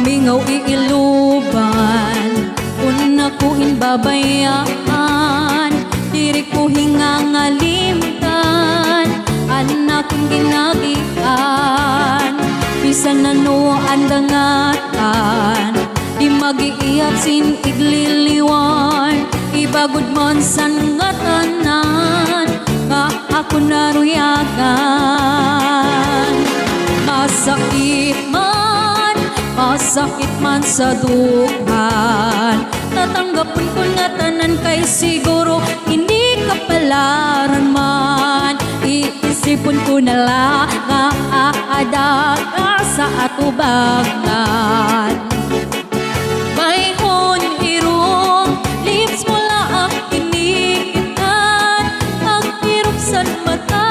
Mingaw iiluban, una ko hinbabayaan, diri ko hingangalimtan, anak kong ginagian, bisan ano andangatan, di mag-iiyat sin igliliwan, ibagod man san nga tanan, nga ako naruyagan. Masakit man sa dughan, tatanggapon ko nga tanan kay siguro hindi kapalaran man. Iisipon ko na lang nga aadaga sa atubangan. Mayhon irong lips mo laang inikitan, pag-irong san mata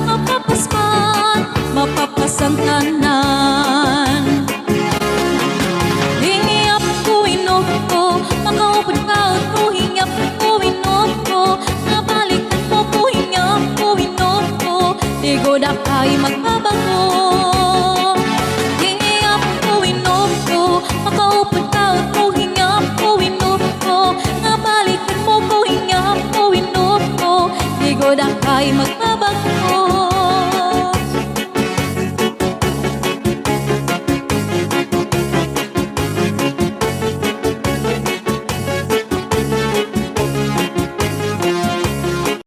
mapapasman, mapapasang tanan. Goda kay magbabago, hingap ko inom ko, makaupod ka ko, hingap ko inom ko, nga balikan mo ko, hingap ko inom ko, di goda kay magbabago.